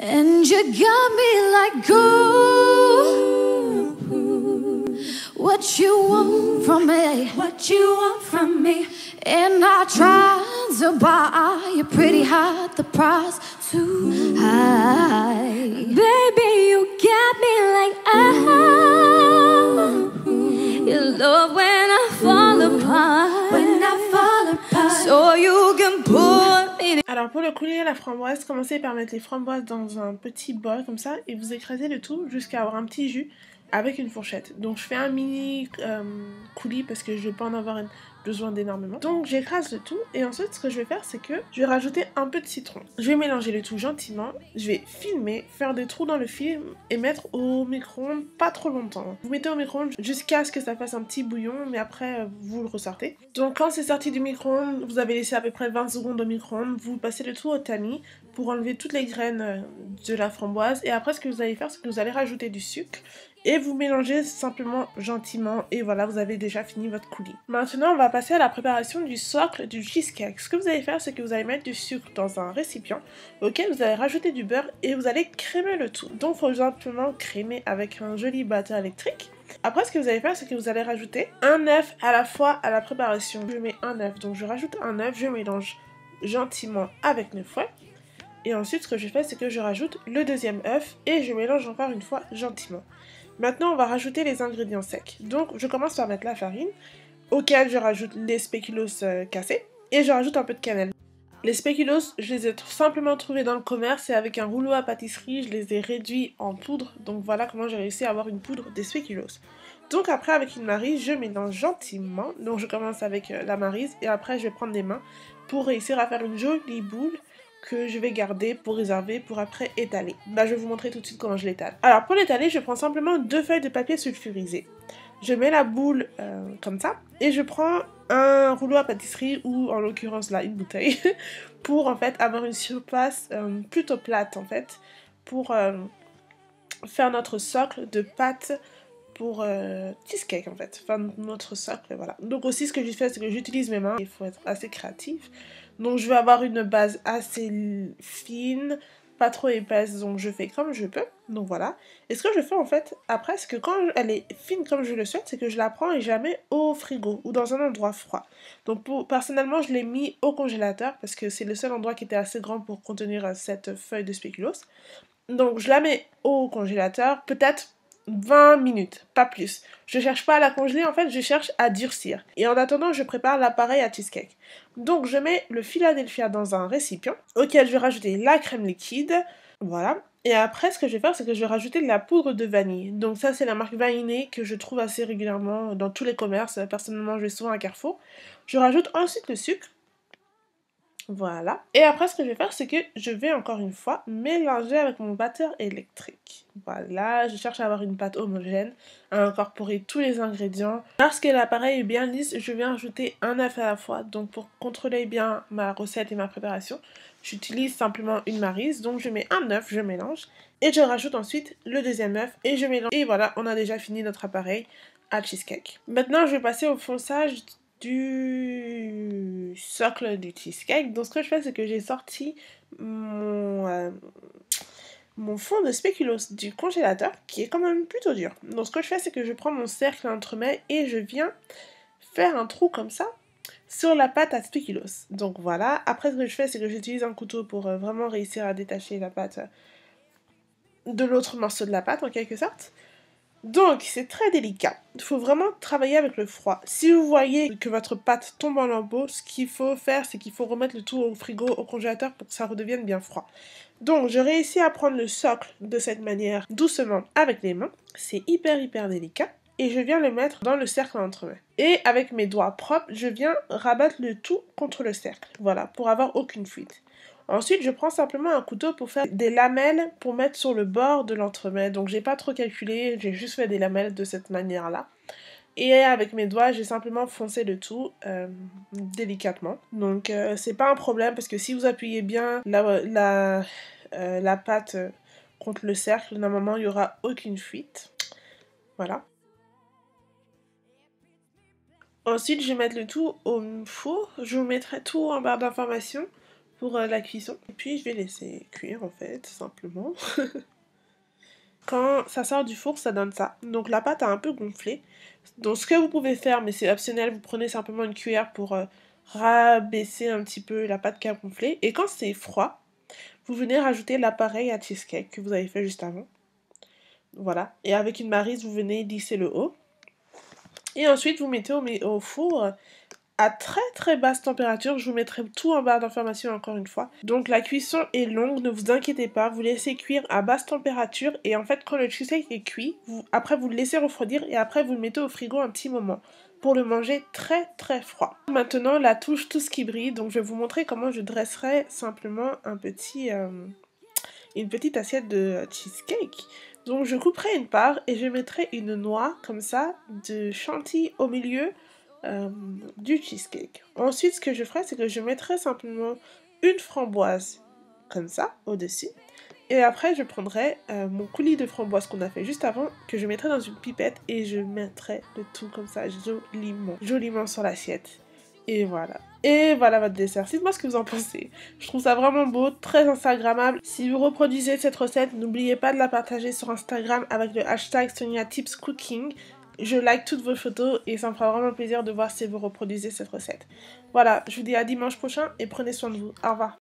And you got me like, ooh, what you want from me, what you want from me. And I tried to buy you pretty hard, the price too high. Baby, you got me like, oh, you love when I fall apart, when I fall apart, so you can put me. Alors pour le coulis à la framboise, commencez par mettre les framboises dans un petit bol comme ça et vous écrasez le tout jusqu'à avoir un petit jus avec une fourchette. Donc je fais un mini coulis parce que je vais pas en avoir besoin d'énormément. Donc j'écrase le tout et ensuite ce que je vais faire c'est que je vais rajouter un peu de citron. Je vais mélanger le tout gentiment, je vais filmer, faire des trous dans le film et mettre au micro-ondes pas trop longtemps. Vous mettez au micro-ondes jusqu'à ce que ça fasse un petit bouillon mais après vous le ressortez. Donc quand c'est sorti du micro-ondes, vous avez laissé à peu près 20 secondes au micro-ondes, vous passez le tout au tamis pour enlever toutes les graines de la framboise et après ce que vous allez faire c'est que vous allez rajouter du sucre et vous mélangez simplement gentiment et voilà, vous avez déjà fini votre coulis. Maintenant on va passer à la préparation du socle du cheesecake. Ce que vous allez faire c'est que vous allez mettre du sucre dans un récipient auquel vous allez rajouter du beurre et vous allez crémer le tout. Donc il faut simplement crémer avec un joli batteur électrique. Après ce que vous allez faire c'est que vous allez rajouter un œuf à la fois à la préparation. Je mets un œuf, donc je rajoute un œuf, je mélange gentiment avec le fouet. Et ensuite ce que je fais c'est que je rajoute le deuxième œuf et je mélange encore une fois gentiment. Maintenant on va rajouter les ingrédients secs. Donc je commence par mettre la farine, auquel je rajoute les spéculoos cassés et je rajoute un peu de cannelle. Les spéculoos, je les ai simplement trouvés dans le commerce et avec un rouleau à pâtisserie, je les ai réduits en poudre. Donc voilà comment j'ai réussi à avoir une poudre des spéculoos. Donc après avec une maryse, je mélange gentiment. Donc je commence avec la maryse et après je vais prendre des mains pour réussir à faire une jolie boule que je vais garder pour réserver pour après étaler. Bah je vais vous montrer tout de suite comment je l'étale. Alors pour l'étaler, je prends simplement 2 feuilles de papier sulfurisé. Je mets la boule comme ça et je prends un rouleau à pâtisserie ou en l'occurrence là une bouteille pour en fait avoir une surface plutôt plate en fait pour faire notre socle de pâte pour cheesecake en fait, enfin notre socle, voilà. Donc aussi ce que je fais c'est que j'utilise mes mains, il faut être assez créatif. Donc je vais avoir une base assez fine, pas trop épaisse, donc je fais comme je peux, donc voilà. Et ce que je fais en fait après, c'est que quand elle est fine comme je le souhaite, c'est que je la prends et je la mets au frigo ou dans un endroit froid. Donc personnellement je l'ai mis au congélateur parce que c'est le seul endroit qui était assez grand pour contenir cette feuille de spéculoos. Donc je la mets au congélateur, peut-être 20 minutes, pas plus. Je cherche pas à la congeler, en fait, je cherche à durcir. Et en attendant, je prépare l'appareil à cheesecake. Donc, je mets le Philadelphia dans un récipient, auquel je vais rajouter la crème liquide, voilà. Et après, ce que je vais faire, c'est que je vais rajouter de la poudre de vanille. Donc ça, c'est la marque Vanillé que je trouve assez régulièrement dans tous les commerces. Personnellement, je vais souvent à Carrefour. Je rajoute ensuite le sucre. Voilà. Et après, ce que je vais faire, c'est que je vais encore une fois mélanger avec mon batteur électrique. Voilà, je cherche à avoir une pâte homogène, à incorporer tous les ingrédients. Lorsque l'appareil est bien lisse, je vais ajouter un œuf à la fois. Donc pour contrôler bien ma recette et ma préparation, j'utilise simplement une maryse. Donc je mets un œuf, je mélange. Et je rajoute ensuite le deuxième œuf et je mélange. Et voilà, on a déjà fini notre appareil à cheesecake. Maintenant, je vais passer au fonçage du socle du cheesecake. Donc ce que je fais c'est que j'ai sorti mon fond de spéculoos du congélateur qui est quand même plutôt dur. Donc ce que je fais c'est que je prends mon cercle à entremets et je viens faire un trou comme ça sur la pâte à spéculoos. Donc voilà, après ce que je fais c'est que j'utilise un couteau pour vraiment réussir à détacher la pâte de l'autre morceau de la pâte en quelque sorte. Donc, c'est très délicat. Il faut vraiment travailler avec le froid. Si vous voyez que votre pâte tombe en lambeaux, ce qu'il faut faire, c'est qu'il faut remettre le tout au frigo, au congélateur pour que ça redevienne bien froid. Donc, je réussis à prendre le socle de cette manière, doucement, avec les mains. C'est hyper délicat. Et je viens le mettre dans le cercle entremets. Et avec mes doigts propres, je viens rabattre le tout contre le cercle. Voilà, pour avoir aucune fuite. Ensuite, je prends simplement un couteau pour faire des lamelles pour mettre sur le bord de l'entremet. Donc, j'ai pas trop calculé, j'ai juste fait des lamelles de cette manière-là. Et avec mes doigts, j'ai simplement foncé le tout délicatement. Donc, c'est pas un problème parce que si vous appuyez bien la pâte contre le cercle, normalement, il n'y aura aucune fuite. Voilà. Ensuite, je vais mettre le tout au four. Je vous mettrai tout en barre d'informations pour la cuisson. Et puis je vais laisser cuire en fait, simplement. Quand ça sort du four, ça donne ça. Donc la pâte a un peu gonflé. Donc ce que vous pouvez faire, mais c'est optionnel, vous prenez simplement une cuillère pour rabaisser un petit peu la pâte qui a gonflé. Et quand c'est froid, vous venez rajouter l'appareil à cheesecake que vous avez fait juste avant. Voilà. Et avec une maryse, vous venez lisser le haut. Et ensuite, vous mettez au four à très très basse température. Je vous mettrai tout en barre d'informations encore une fois. Donc la cuisson est longue, ne vous inquiétez pas, vous laissez cuire à basse température et en fait quand le cheesecake est cuit, après vous le laissez refroidir et après vous le mettez au frigo un petit moment pour le manger très très froid. Maintenant la touche tout ce qui brille, donc je vais vous montrer comment je dresserai simplement une petite assiette de cheesecake. Donc je couperai une part et je mettrai une noix comme ça de chantilly au milieu du cheesecake. Ensuite, ce que je ferai, c'est que je mettrai simplement une framboise comme ça au-dessus. Et après, je prendrai mon coulis de framboise qu'on a fait juste avant, que je mettrai dans une pipette et je mettrai le tout comme ça joliment sur l'assiette. Et voilà. Et voilà votre dessert. Dites-moi ce que vous en pensez. Je trouve ça vraiment beau, très instagrammable. Si vous reproduisez cette recette, n'oubliez pas de la partager sur Instagram avec le hashtag SoniaTipsCooking. Je like toutes vos photos et ça me fera vraiment plaisir de voir si vous reproduisez cette recette. Voilà, je vous dis à dimanche prochain et prenez soin de vous. Au revoir.